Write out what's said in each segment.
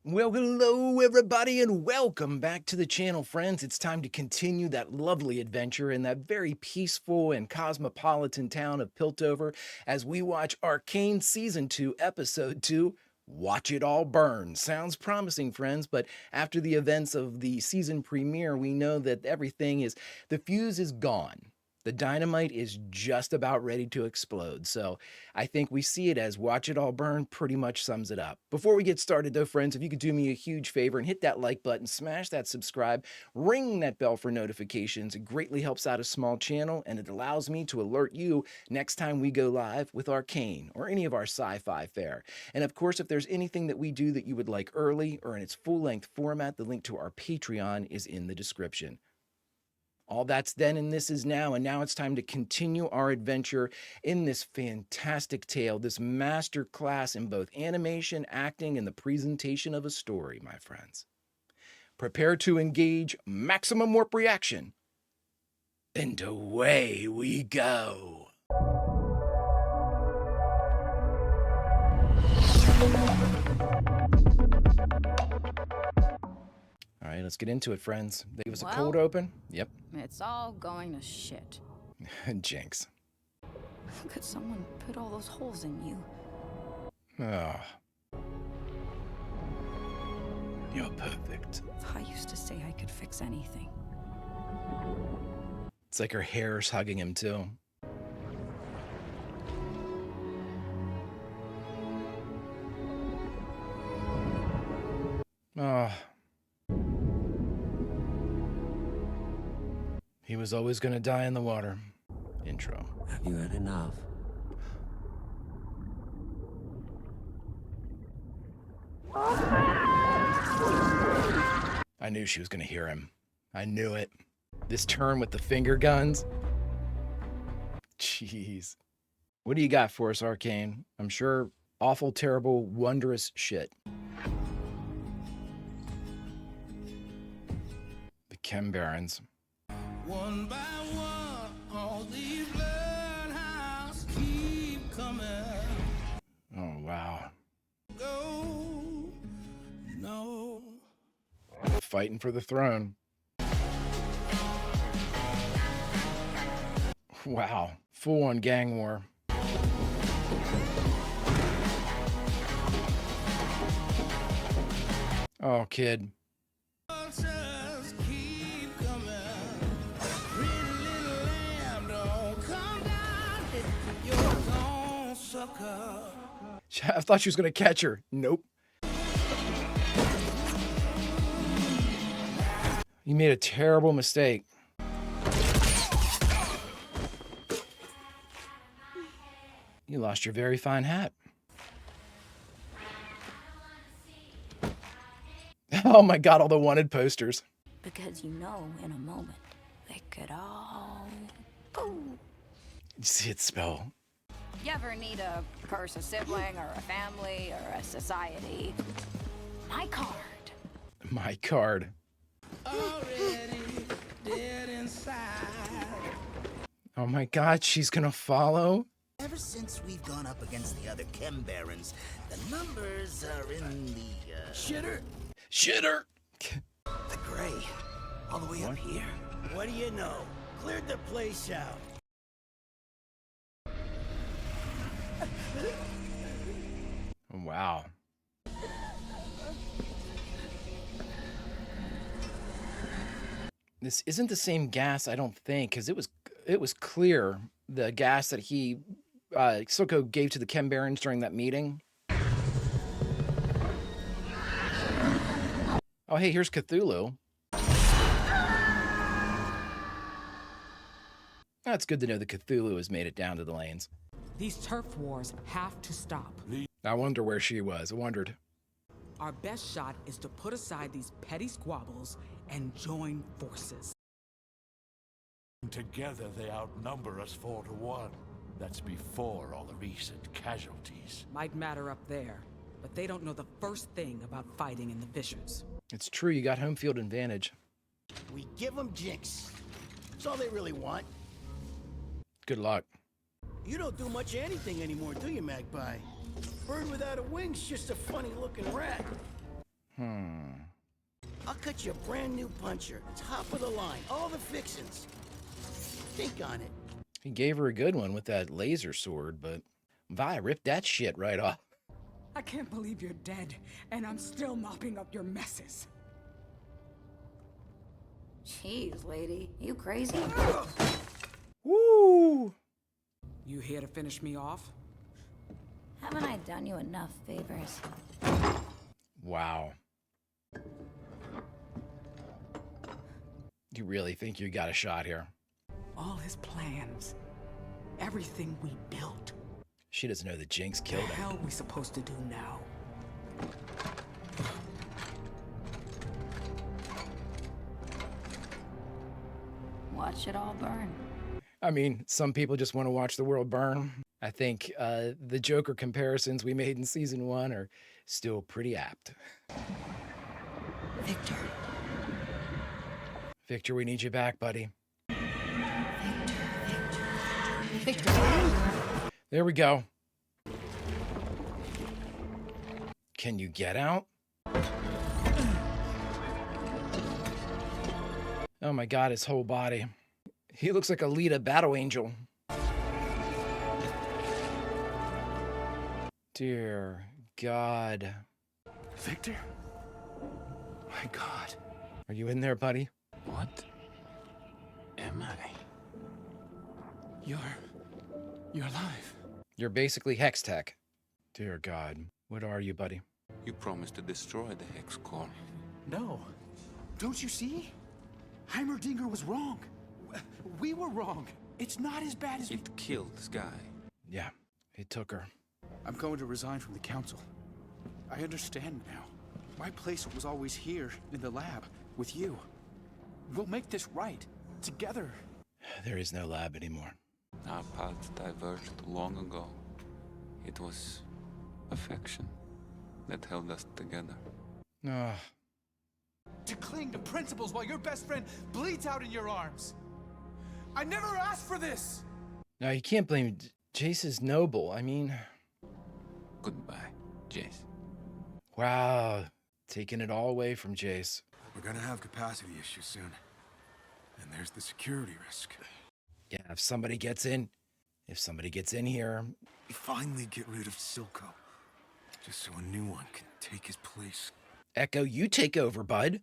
Well, hello everybody and welcome back to the channel, friends. It's time to continue that lovely adventure in that very peaceful and cosmopolitan town of Piltover as we watch Arcane Season 2, Episode 2, Watch It All Burn. Sounds promising, friends, but after the events of the season premiere, we know that the fuse is gone. The dynamite is just about ready to explode. So I think we see it as Watch It All Burn pretty much sums it up. Before we get started though, friends, if you could do me a huge favor and hit that like button, smash that subscribe, ring that bell for notifications. It greatly helps out a small channel and it allows me to alert you next time we go live with Arcane or any of our sci-fi fare. And of course, if there's anything that we do that you would like early or in its full-length format, the link to our Patreon is in the description. All that's then and this is now, and now it's time to continue our adventure in this fantastic tale, this master class in both animation, acting, and the presentation of a story, my friends. Prepare to engage maximum warp reaction, and away we go. All right, let's get into it, friends. They give us a cold open. Yep. It's all going to shit. Jinx. How could someone put all those holes in you? Oh. You're perfect. I used to say I could fix anything. It's like her hair's hugging him, too. Oh. He was always going to die in the water. Intro. Have you had enough? I knew she was going to hear him. I knew it. This turn with the finger guns. Jeez. What do you got for us, Arcane? I'm sure awful, terrible, wondrous shit. The Chem Barons. One by one, all these bloodhounds keep coming. Oh, wow. Go, no. Fighting for the throne. Wow. Full-on gang war. Oh, kid. Vultures keep coming. Pretty little lamb, don't come down. You're gone, sucker. I thought she was going to catch her. Nope. You made a terrible mistake. You lost your very fine hat. Oh my God, all the wanted posters. Because you know, in a moment, they could all... Boom. You see it spell. You ever need to curse a sibling or a family or a society? My card. My card. Already dead inside. Oh my God, she's gonna follow? Ever since we've gone up against the other Chem Barons, the numbers are in the, Shitter. Shitter! the gray. All the way up here. What do you know? Cleared the place out. Wow. This isn't the same gas, I don't think, because it was clear, the gas that he, Soko gave to the Chem Barons during that meeting. Oh, hey, here's Cthulhu. That's good to know that Cthulhu has made it down to the lanes. These turf wars have to stop. I wonder where she was. I wondered. Our best shot is to put aside these petty squabbles and join forces. Together they outnumber us 4-1. That's before all the recent casualties. Might matter up there, but they don't know the first thing about fighting in the fissures. It's true, you got home field advantage. We give them Jinx. That's all they really want. Good luck. You don't do much of anything anymore, do you, Magpie? Bird without a wing's just a funny-looking rat. I'll cut you a brand new puncher. Top of the line. All the fixins'. Think on it. He gave her a good one with that laser sword, but Vi ripped that shit right off. I can't believe you're dead, and I'm still mopping up your messes. Jeez, lady. You crazy? Woo! You here to finish me off? Haven't I done you enough favors? Wow. You really think you got a shot here? All his plans. Everything we built. She doesn't know that Jinx What killed the him. hell are we supposed to do now? Watch it all burn. I mean, some people just want to watch the world burn. I think the Joker comparisons we made in season 1 are still pretty apt. Victor. Victor, we need you back, buddy. Victor. There we go. Can you get out? Oh my God, his whole body. He looks like a Lita battle angel. Dear God. Victor? My God. Are you in there, buddy? What am I? You're alive. You're basically Hex Tech. Dear God. What are you, buddy? You promised to destroy the Hex Core. No. Don't you see? Heimerdinger was wrong. We were wrong. It's not as bad as It killed Sky. Yeah, it took her. I'm going to resign from the council. I understand now. My place was always here in the lab with you. We'll make this right. Together. There is no lab anymore. Our paths diverged long ago. It was affection that held us together. Ah, To cling to principles while your best friend bleeds out in your arms. I never asked for this! now you can't blame Jace is noble. I mean, Goodbye, Jace. wow. Taking it all away from Jace. We're gonna have capacity issues soon. And there's the security risk. Yeah, if somebody gets in here, We finally get rid of Silco. Just so a new one can take his place. Echo, you take over, bud.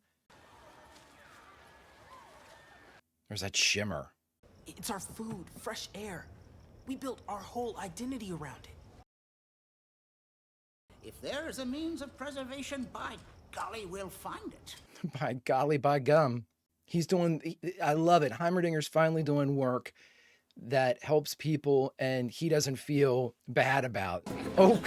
There's that shimmer. It's our food, fresh air. We built our whole identity around it. If there is a means of preservation, by golly, we'll find it. By golly, by gum. I love it. Heimerdinger's finally doing work that helps people and he doesn't feel bad about. Oh,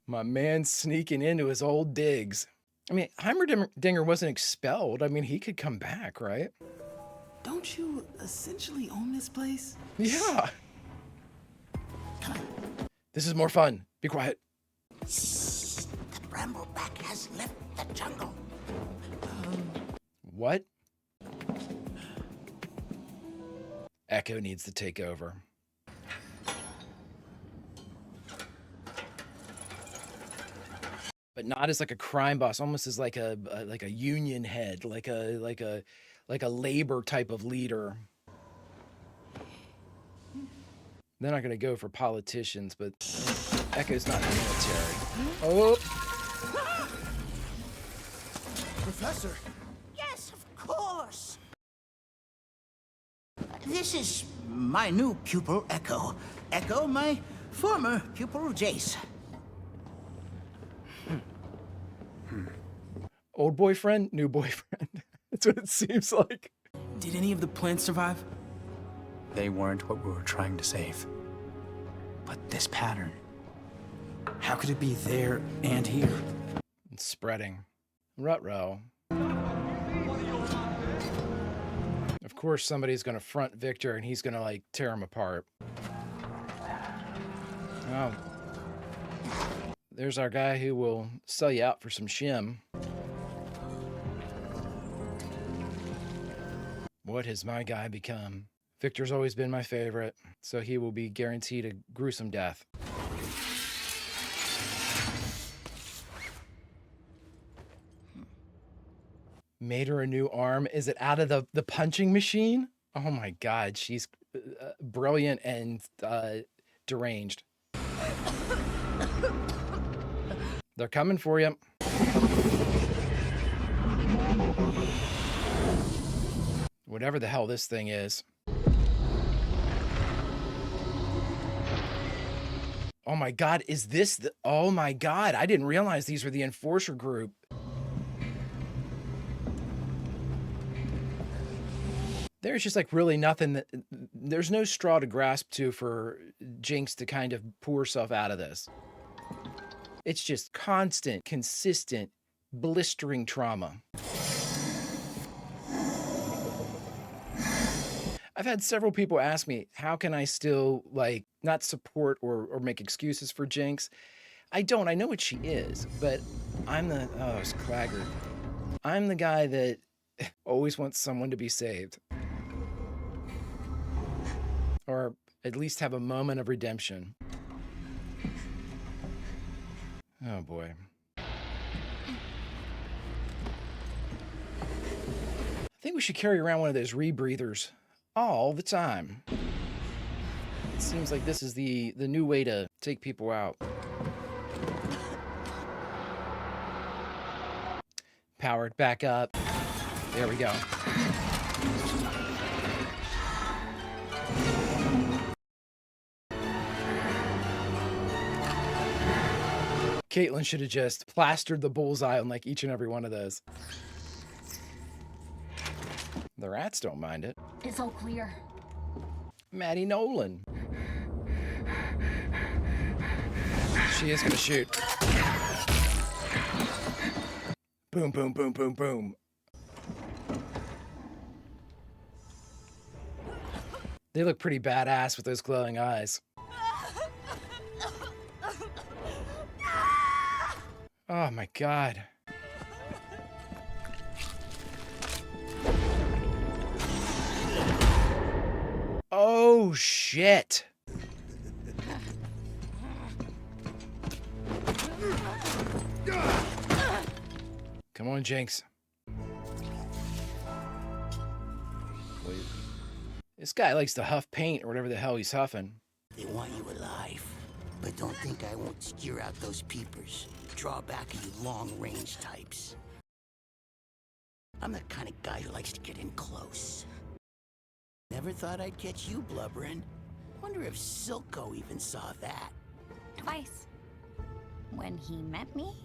my man sneaking into his old digs. I mean, Heimerdinger wasn't expelled. I mean, he could come back, right? Don't you essentially own this place? Yeah. This is more fun. Be quiet. The Brambleback has left the jungle. What? Echo needs to take over. But not as like a crime boss, almost as like a union head, like a labor type of leader. They're not gonna go for politicians, but Echo's not in the military. Oh, Professor! Yes, of course. This is my new pupil, Echo. Echo, my former pupil, Jace. old boyfriend, new boyfriend. That's what it seems like. Did any of the plants survive? They weren't what we were trying to save. But this pattern, how could it be there and here? It's spreading. Ruh-roh. Of course somebody's gonna front Victor and he's gonna like tear him apart. Oh. There's our guy who will sell you out for some shim. What has my guy become? Victor's always been my favorite, so he will be guaranteed a gruesome death. Made her a new arm. Is it out of the punching machine? Oh my God, she's brilliant and deranged. They're coming for you. Whatever the hell this thing is. Oh my God, is this the... Oh my God, I didn't realize these were the Enforcer group. There's just like really nothing that... There's no straw to grasp to for Jinx to kind of pull herself out of this. It's just constant, consistent, blistering trauma. I've had several people ask me, how can I still, like, not support or make excuses for Jinx? I don't. I know what she is, but I'm the... Oh, it's Claggart. I'm the guy that always wants someone to be saved. Or at least have a moment of redemption. Oh, boy. I think we should carry around one of those rebreathers all the time. It seems like this is the new way to take people out. Powered back up. There we go. Caitlin should have just plastered the bullseye on like each and every one of those. The rats don't mind it. It's all clear. Maddie Nolan. She is gonna shoot. Boom, boom, boom, boom, boom. They look pretty badass with those glowing eyes. Oh my God. Oh shit. Come on, Jinx. Wait. This guy likes to huff paint or whatever the hell he's huffing. They want you alive, but don't think I won't steer out those peepers. Draw back you long-range types. I'm the kind of guy who likes to get in close. Never thought I'd catch you blubbering. Wonder if Silco even saw that. Twice. When he met me,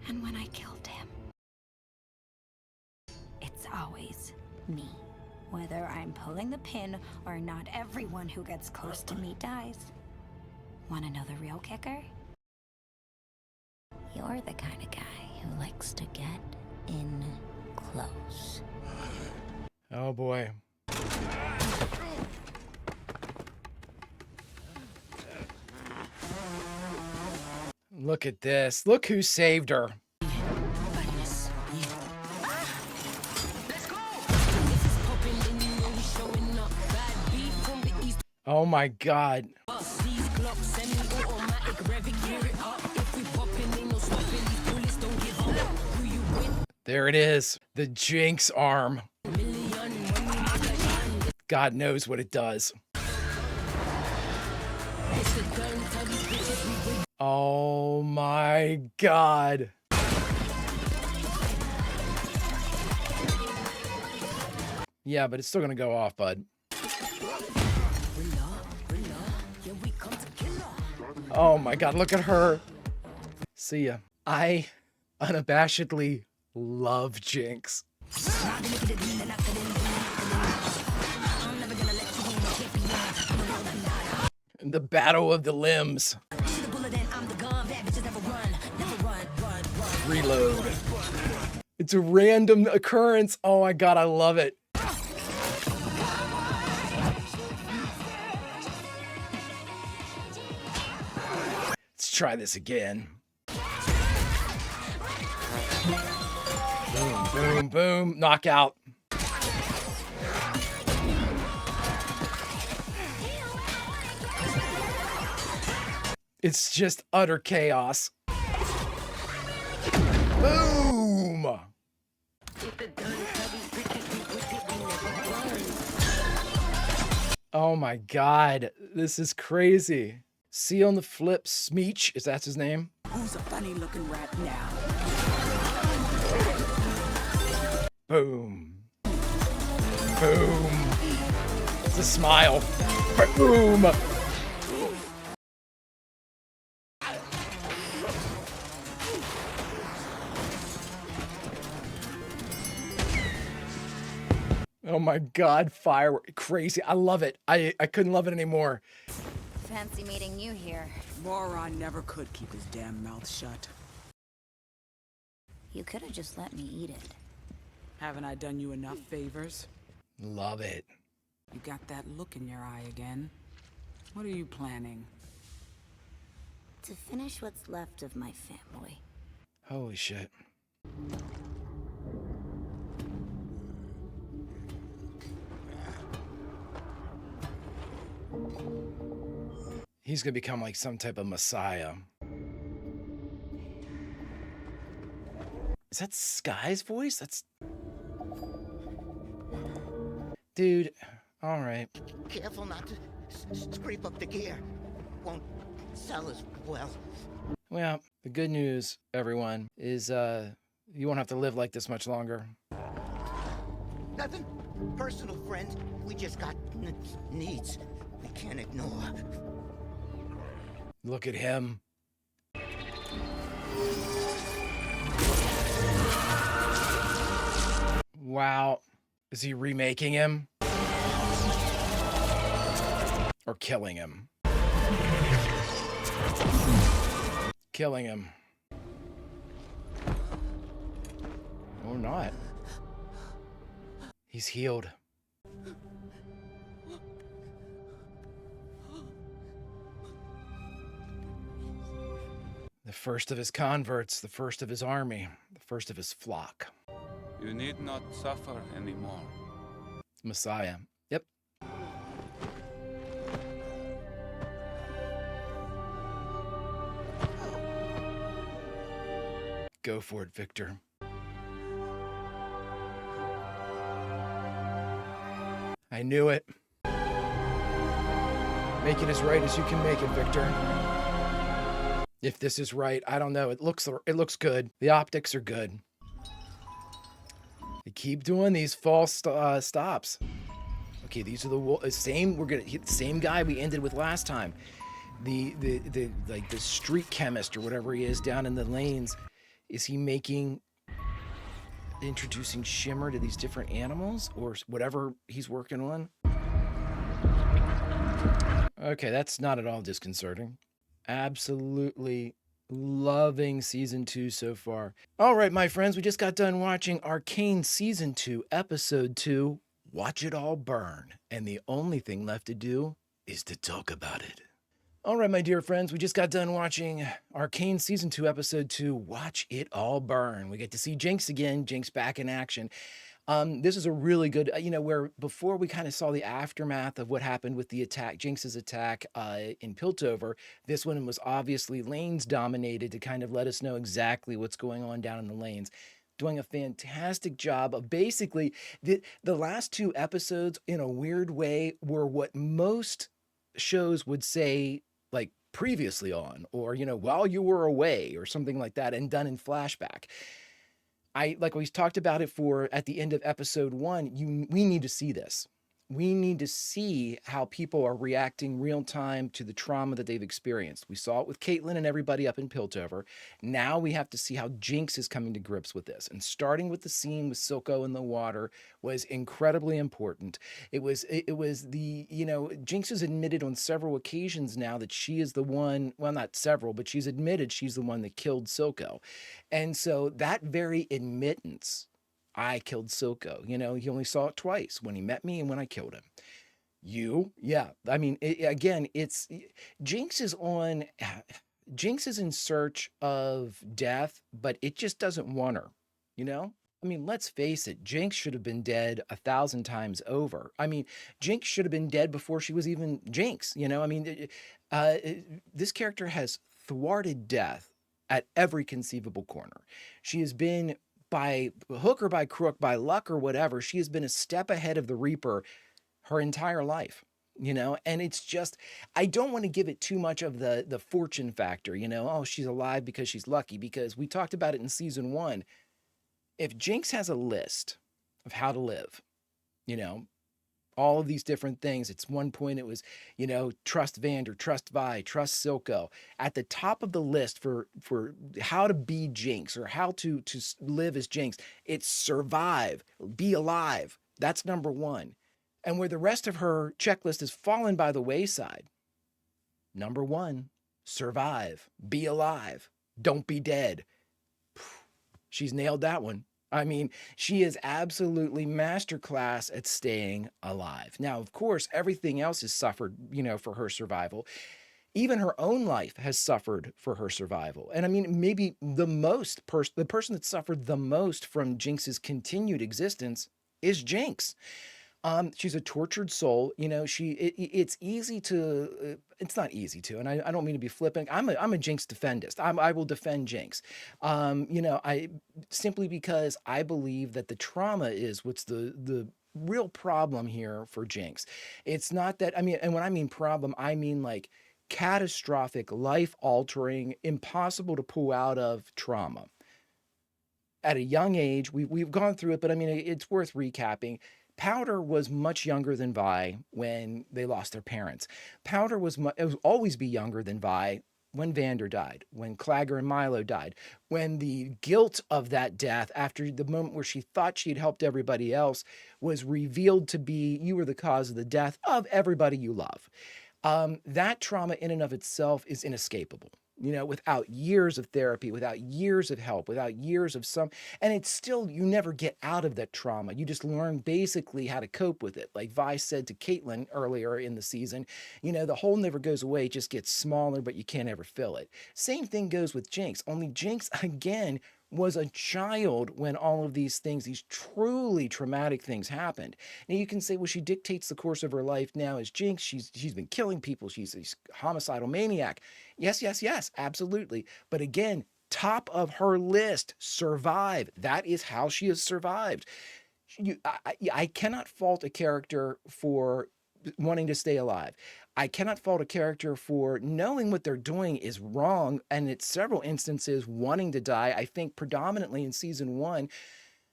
and when I killed him. It's always me. Whether I'm pulling the pin or not, everyone who gets close to me dies. Wanna know the real kicker? You're the kind of guy who likes to get in close. Oh boy. Look at this. Look who saved her. Oh my God. There it is. The Jinx arm. God knows what it does. Oh my God. Yeah, but it's still gonna go off, bud. Oh my God, look at her. See ya. I unabashedly love Jinx. The battle of the limbs. Reload. It's a random occurrence. Oh my God, I love it. Let's try this again. Boom, boom, boom. Knockout. It's just utter chaos. Boom! Oh my God, this is crazy. See on the flip, Smeech, is that his name? Who's a funny-looking rat now? Boom. Boom. It's a smile. Boom. Oh my God, firework, crazy. I love it. I couldn't love it anymore. Fancy meeting you here. Moron never could keep his damn mouth shut. You could have just let me eat it. Haven't I done you enough favors? Love it. You got that look in your eye again. What are you planning? To finish what's left of my family. Holy shit. He's gonna become like some type of messiah. Is that Sky's voice? That's... Dude, all right. Careful not to scrape up the gear. Won't sell as well. Well, the good news, everyone, is you won't have to live like this much longer. Nothing personal, friend. We just got needs we can't ignore. Look at him. Wow. Is he remaking him? Or killing him? Killing him. Or not. He's healed. The first of his converts, the first of his army, the first of his flock. You need not suffer anymore. Messiah. Yep. Go for it, Victor. I knew it. Make it as right as you can make it, Victor. If this is right, I don't know. It looks good. The optics are good. They keep doing these false stops. Okay, these are the same. We're gonna hit the same guy we ended with last time. The street chemist or whatever he is down in the lanes. Is he introducing shimmer to these different animals or whatever he's working on? Okay, that's not at all disconcerting. Absolutely loving season 2 so far. All right, my friends, we just got done watching Arcane season 2, episode 2, Watch It All Burn. And the only thing left to do is to talk about it. All right, my dear friends, we just got done watching Arcane season 2, episode 2, Watch It All Burn. We get to see Jinx again, Jinx back in action. This is a really good, where before we kind of saw the aftermath of what happened with the attack, Jinx's attack in Piltover. This one was obviously lanes dominated to kind of let us know exactly what's going on down in the lanes. Doing a fantastic job of basically the last 2 episodes in a weird way were what most shows would say like previously on, or, while you were away or something like that, and done in flashback. Like we talked about it at the end of episode 1, we need to see this. We need to see how people are reacting real time to the trauma that they've experienced. We saw it with Caitlyn and everybody up in Piltover. Now we have to see how Jinx is coming to grips with this. And starting with the scene with Silco in the water was incredibly important. It was Jinx has admitted on several occasions now that she is the one, well, not several, but she's admitted she's the one that killed Silco. And so that very admittance, I killed Silco. He only saw it twice, when he met me and when I killed him. Yeah. I mean, it's Jinx is in search of death, but it just doesn't want her, I mean, let's face it, Jinx should have been dead 1,000 times over. I mean, Jinx should have been dead before she was even Jinx, I mean, this character has thwarted death at every conceivable corner. She has been, by hook or by crook, by luck or whatever, she has been a step ahead of the Reaper her entire life. you know? And it's just, I don't want to give it too much of the fortune factor, you know? Oh, she's alive because she's lucky, because we talked about it in season 1. If Jinx has a list of how to live, you know, all of these different things. It's one point it was, you know, trust Vander, trust Vi, trust Silco. At the top of the list for how to be Jinx, or how to live as Jinx, it's survive, be alive. That's number 1. And where the rest of her checklist has fallen by the wayside, number 1, survive, be alive, don't be dead. She's nailed that one. I mean, she is absolutely masterclass at staying alive. Now, of course, everything else has suffered, you know, for her survival. Even her own life has suffered for her survival. And I mean, maybe the person that suffered the most from Jinx's continued existence is Jinx. She's a tortured soul. You know, it's easy to, it's not easy to, and I don't mean to be flippant. I'm a Jinx defendist. I will defend Jinx. You know, simply because I believe that the trauma is what's the real problem here for Jinx. It's not that, I mean, and when I mean problem, I mean like catastrophic, life altering, impossible to pull out of trauma. At a young age, we've gone through it, but I mean, it's worth recapping. Powder was much younger than Vi when they lost their parents. Powder it was always be younger than Vi when Vander died, when Clagger and Milo died, when the guilt of that death, after the moment where she thought she'd helped everybody else, was revealed to be, you were the cause of the death of everybody you love. That trauma in and of itself is inescapable. You know, without years of therapy, without years of help, without years of and it's still, you never get out of that trauma. You just learn basically how to cope with it. Like Vi said to Caitlyn earlier in the season, you know, the hole never goes away, it just gets smaller, but you can't ever fill it. Same thing goes with Jinx, only Jinx, again, was a child when all of these things, these truly traumatic things happened. Now you can say, well, she dictates the course of her life now as Jinx. She's been killing people. She's a homicidal maniac. Yes, yes, yes, absolutely. But again, top of her list, survive. That is how she has survived. I cannot fault a character for wanting to stay alive. I cannot fault a character for knowing what they're doing is wrong, and it's several instances wanting to die. I think predominantly in season 1,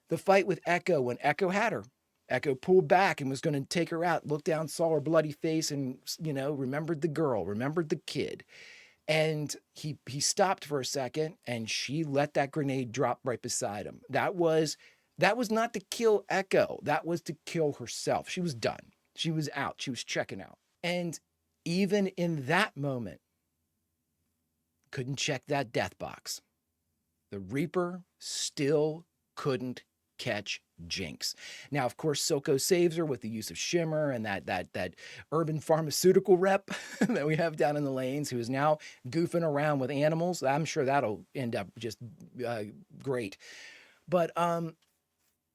the fight with Echo, when Echo had her. Echo pulled back and was going to take her out, looked down, saw her bloody face, and, you know, remembered the girl, remembered the kid. And he stopped for a second, and she let that grenade drop right beside him. That was not to kill Echo. That was to kill herself. She was done. She was out. She was checking out. And even in that moment, couldn't check that death box. The Reaper still couldn't catch Jinx. Now, of course, Silco saves her with the use of Shimmer and that urban pharmaceutical rep that we have down in the lanes, who is now goofing around with animals. I'm sure that'll end up just great. But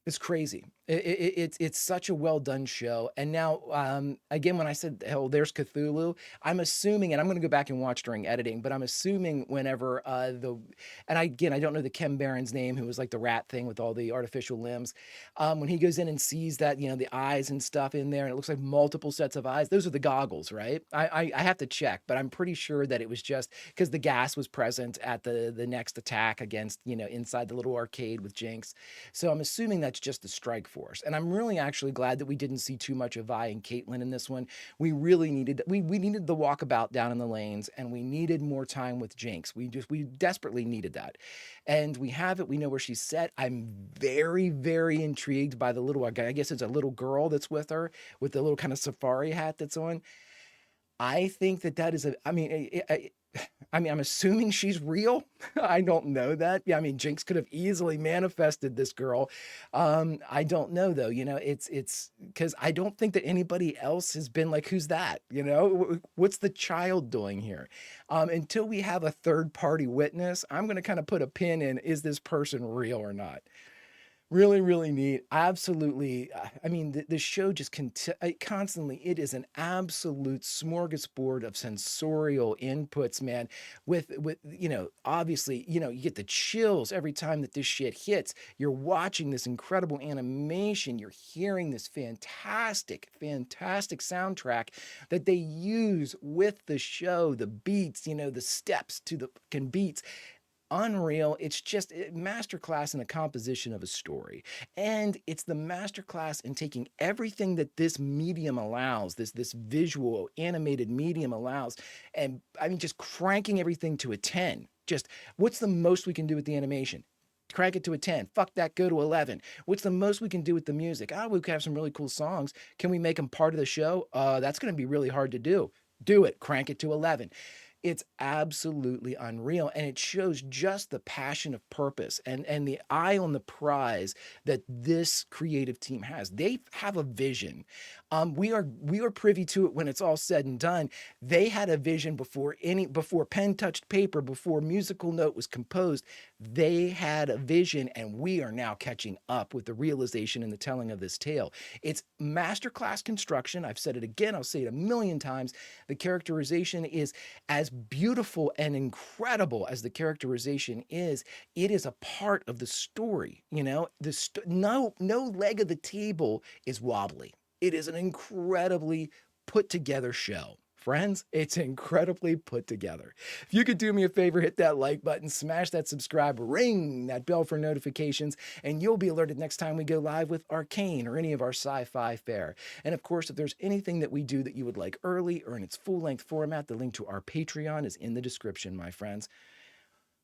it's crazy. It's such a well done show. And now, again, when I said, hell, there's Cthulhu, I'm assuming, and I'm going to go back and watch during editing, but I'm assuming whenever I don't know the Kem Baron's name, who was like the rat thing with all the artificial limbs, when he goes in and sees that, you know, the eyes and stuff in there, and it looks like multiple sets of eyes, those are the goggles, right? I have to check, but I'm pretty sure that it was just because the gas was present at the next attack against, you know, inside the little arcade with Jinx. So I'm assuming that's just the strike force. And I'm really actually glad that we didn't see too much of Vi and Caitlyn in this one. We really needed, we needed the walkabout down in the lanes, and we needed more time with Jinx. We desperately needed that. And we have it. We know where she's set. I'm very, very intrigued by the little, I guess it's a little girl that's with her with the little kind of safari hat that's on. I think that is I'm assuming she's real. I don't know that. Yeah, I mean, Jinx could have easily manifested this girl. I don't know though. You know, it's because I don't think that anybody else has been like, who's that? You know, what's the child doing here? Until we have a third party witness, I'm going to kind of put a pin in, is this person real or not? Really, really neat. Absolutely. I mean, the show just constantly, it is an absolute smorgasbord of sensorial inputs, man. Obviously, you get the chills every time that this shit hits. You're watching this incredible animation. You're hearing this fantastic, fantastic soundtrack that they use with the show, the beats, the steps to the fucking beats. Unreal. It's just a masterclass in the composition of a story. And it's the masterclass in taking everything that this medium allows, this visual animated medium allows, and I mean just cranking everything to a 10. Just what's the most we can do with the animation? Crank it to a 10. Fuck that, go to 11. What's the most we can do with the music? We could have some really cool songs. Can we make them part of the show? That's going to be really hard to do. Do it. Crank it to 11. It's absolutely unreal, and it shows just the passion of purpose and the eye on the prize that this creative team has. They have a vision. We are privy to it when it's all said and done. They had a vision before pen touched paper, before musical note was composed. They had a vision, and we are now catching up with the realization and the telling of this tale. It's masterclass construction. I've said it again. I'll say it a million times. The characterization is as beautiful and incredible as the characterization is. It is a part of the story. No leg of the table is wobbly. It is an incredibly put together show. Friends, it's incredibly put together. If you could do me a favor, hit that like button, smash that subscribe, ring that bell for notifications, and you'll be alerted next time we go live with Arcane or any of our sci-fi fare. And of course, if there's anything that we do that you would like early or in its full-length format, the link to our Patreon is in the description, my friends.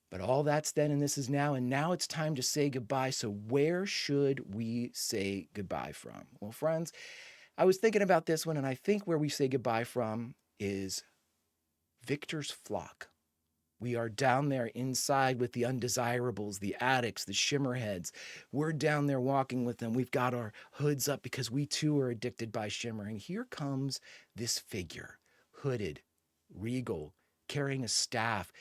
But all that's then and this is now, and now it's time to say goodbye. So where should we say goodbye from? Well, friends, I was thinking about this one, and I think where we say goodbye from is Victor's flock. We are down there inside with the undesirables, the addicts, the shimmerheads. We're down there walking with them. We've got our hoods up because we too are addicted by shimmer. And here comes this figure, hooded, regal, carrying a staff,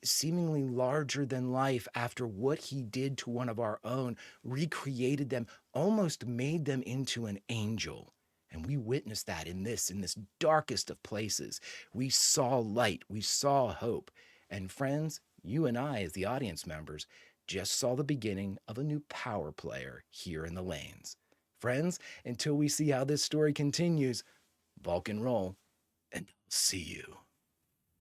seemingly larger than life after what he did to one of our own, recreated them, almost made them into an angel. And we witnessed that in this darkest of places. We saw light, we saw hope. And friends, you and I, as the audience members, just saw the beginning of a new power player here in the lanes. Friends, until we see how this story continues, Vulcan roll, and see you.